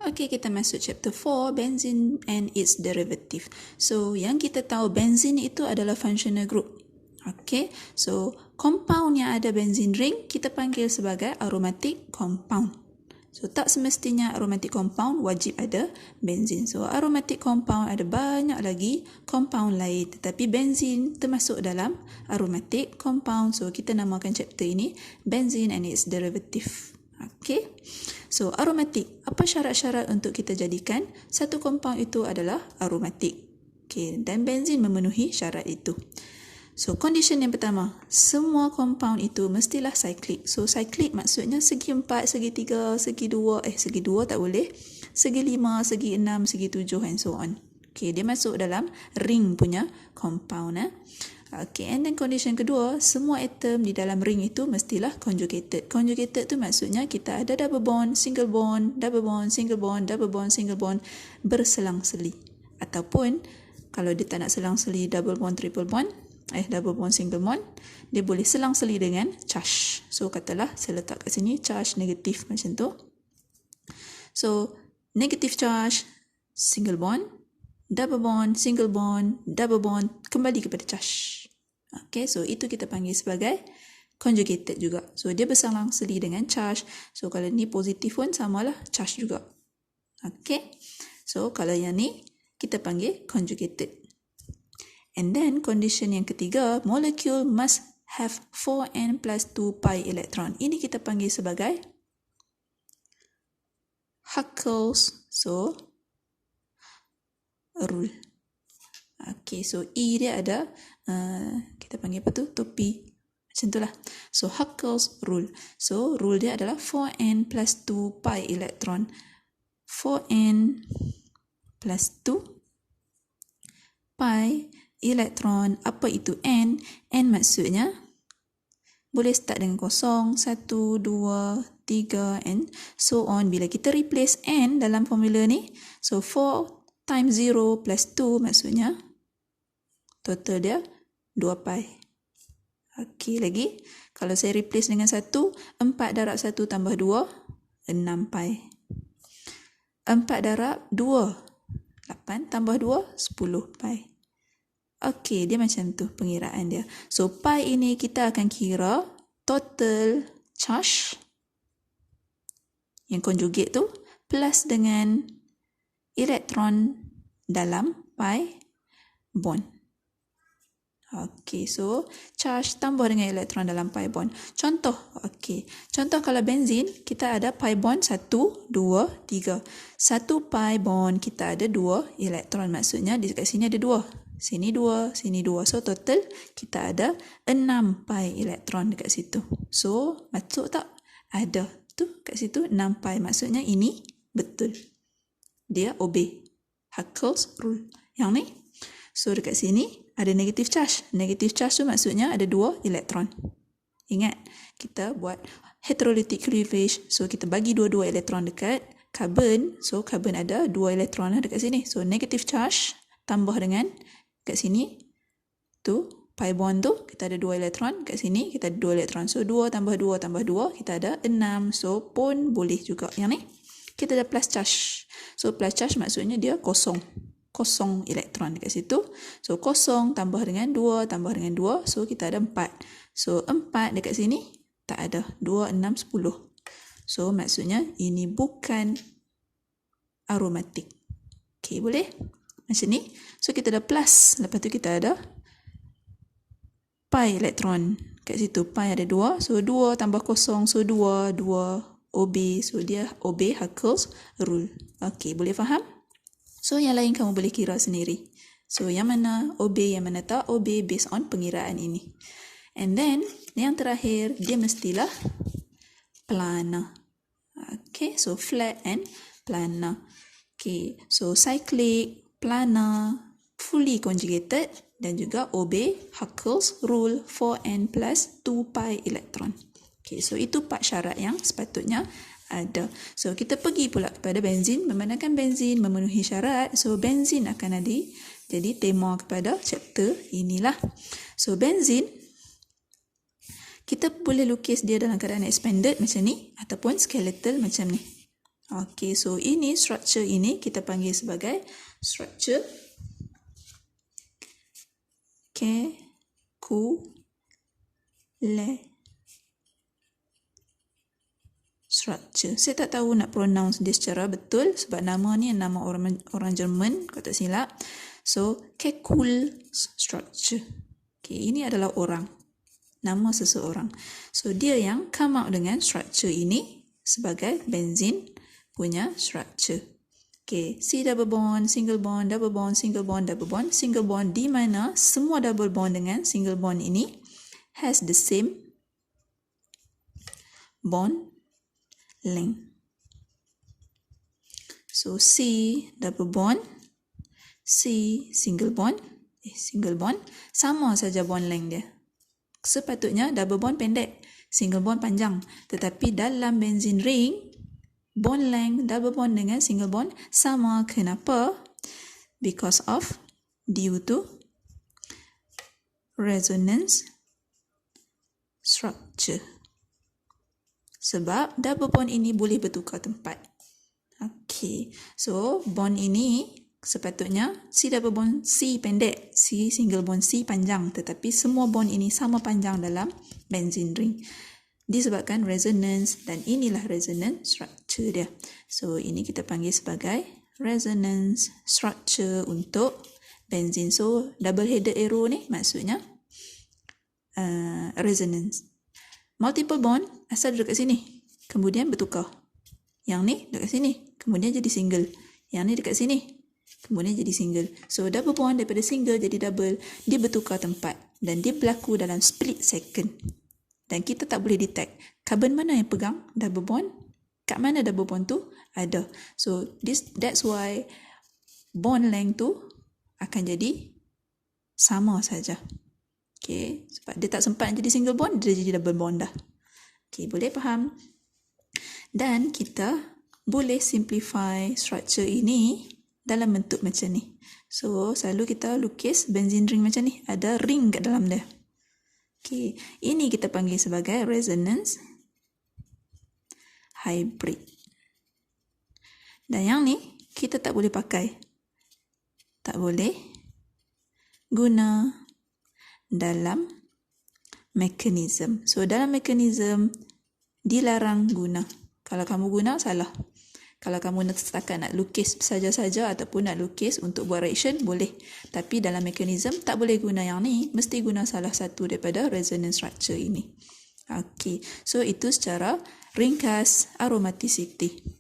Okey, kita masuk chapter 4, benzene and its derivative. So, yang kita tahu benzene itu adalah functional group. Okey, so compound yang ada benzene ring kita panggil sebagai aromatic compound. So, tak semestinya aromatic compound wajib ada benzene. So, aromatic compound ada banyak lagi compound lain. Tetapi benzene termasuk dalam aromatic compound. So, kita namakan chapter ini benzene and its derivative. Okay. So, aromatic. Apa syarat-syarat untuk kita jadikan satu compound itu adalah aromatic? Okay. Dan benzene memenuhi syarat itu. So, condition yang pertama, semua compound itu mestilah cyclic. So, cyclic maksudnya segi 4, segi 3, segi 2, segi 2 tak boleh, segi 5, segi 6, segi 7 and so on. Okay, dia masuk dalam ring punya compound. Okay, and then condition kedua, semua atom di dalam ring itu mestilah conjugated. Conjugated tu maksudnya kita ada double bond, single bond, double bond, single bond, double bond, single bond berselang-seli. Ataupun kalau dia tak nak selang-seli double bond, triple bond, double bond, single bond, dia boleh selang-seli dengan charge. So, katalah saya letak kat sini charge negatif macam tu. So, negative charge, single bond, double bond, single bond, double bond, kembali kepada charge. Okay, so itu kita panggil sebagai conjugated juga. So, dia berselang-seli dengan charge. So, kalau ni positif pun samalah charge juga. Okay, so kalau yang ni kita panggil conjugated. And then condition yang ketiga, molecule must have 4n plus 2 pi electron. Ini kita panggil sebagai Huckel's rule. Okay, so E dia ada, kita panggil apa tu? Topi. Macam tu lah. So, Huckel's rule. So, rule dia adalah 4n plus 2 pi electron. 4n plus 2 pi elektron. Apa itu N? N maksudnya boleh start dengan 0, 1, 2, 3 and so on. Bila kita replace N dalam formula ni, so 4 times 0 plus 2 maksudnya total dia 2 pi. Okey, lagi kalau saya replace dengan 1, 4 darab 1 tambah 2, 6 pi. 4 darab 2, 8 tambah 2, 10 pi. Okey, dia macam tu pengiraan dia. So, pi ini kita akan kira total charge yang conjugate tu plus dengan elektron dalam pi bond. Okey, so charge tambah dengan elektron dalam pi bond. Contoh, okey. Contoh kalau benzene, kita ada pi bond 1, 2, 3. 1 pi bond kita ada 2 elektron. Maksudnya di kat sini ada 2. Sini 2, sini 2. So, total kita ada 6 pi elektron dekat situ. So, masuk tak? Ada. Tu kat situ 6 pi. Maksudnya ini betul. Dia obey Huckel's rule. Yang ni. So, dekat sini ada negative charge. Negative charge tu maksudnya ada 2 elektron. Ingat, kita buat heterolytic cleavage. So, kita bagi dua-dua elektron dekat carbon. So, carbon ada 2 elektron lah dekat sini. So, negative charge tambah dengan kat sini tu pi bond tu kita ada 2 elektron, kat sini kita ada 2 elektron. So 2 tambah 2 tambah 2 kita ada 6. So pun boleh juga. Yang ni kita ada plus charge. So plus charge maksudnya dia kosong. Kosong elektron dekat situ. So kosong tambah dengan 2 tambah dengan 2. So kita ada 4. So 4 dekat sini tak ada. 2, 6, 10. So maksudnya ini bukan aromatik. Okay, boleh? Macam ni. So, kita ada plus. Lepas tu kita ada pi elektron. Kat situ, pi ada 2. So, 2 tambah 0. So, 2, 2 obey. So, dia obey Huckel's rule. Okey, boleh faham? So, yang lain kamu boleh kira sendiri. So, yang mana obey, yang mana tak obey based on pengiraan ini. And then, yang terakhir, dia mestilah planar. Okay, so flat and planar. Okay, so cyclic, planar, fully conjugated dan juga obey Huckel's rule 4n plus 2 pi elektron. Okay, so itu 4 syarat yang sepatutnya ada. So, kita pergi pula kepada benzene. Memandangkan benzene memenuhi syarat, so benzene akan jadi tema kepada chapter inilah. So, benzene kita boleh lukis dia dalam keadaan expanded macam ni ataupun skeletal macam ni. Okey, so ini structure ini kita panggil sebagai structure structure. Saya tak tahu nak pronounce dia secara betul sebab nama ni nama orang Jerman, kalau tak silap. So, structure. Okay, ini adalah orang. Nama seseorang. So, dia yang come out dengan structure ini sebagai benzene punya structure. Okay, C double bond, single bond, double bond, single bond, double bond, single bond di mana semua double bond dengan single bond ini has the same bond length. So C double bond, C single bond sama saja bond length dia. Sepatutnya double bond pendek, single bond panjang. Tetapi dalam benzene ring, bond length double bond dengan single bond sama. Kenapa? Because of due to resonance structure. Sebab double bond ini boleh bertukar tempat. Okay, so bond ini sepatutnya C double bond C pendek, C single bond C panjang, tetapi semua bond ini sama panjang dalam benzene ring disebabkan resonance, dan inilah resonance structure dia. So ini kita panggil sebagai resonance structure untuk benzene. So double headed arrow ni maksudnya resonance. Multiple bond asal dekat sini, kemudian bertukar. Yang ni dekat sini, kemudian jadi single. Yang ni dekat sini, kemudian jadi single. So double bond daripada single jadi double, dia bertukar tempat dan dia berlaku dalam split second. Dan kita tak boleh detect carbon mana yang pegang double bond, kat mana double bond tu ada. So that's why bond length tu akan jadi sama saja. Okay, sebab dia tak sempat jadi single bond, dia jadi double bond dah. Okay, boleh faham? Dan kita boleh simplify structure ini dalam bentuk macam ni. So, selalu kita lukis benzene ring macam ni. Ada ring kat dalam dia. Okay, ini kita panggil sebagai resonance hybrid. Dan yang ni, kita tak boleh pakai. Tak boleh guna dalam mekanisme. So, dalam mekanisme, dilarang guna. Kalau kamu guna, salah. Kalau kamu setakat nak lukis saja-saja ataupun nak lukis untuk buat reaction, boleh. Tapi dalam mekanisme, tak boleh guna yang ni. Mesti guna salah satu daripada resonance structure ini. Okay, so itu secara ringkas aromaticity.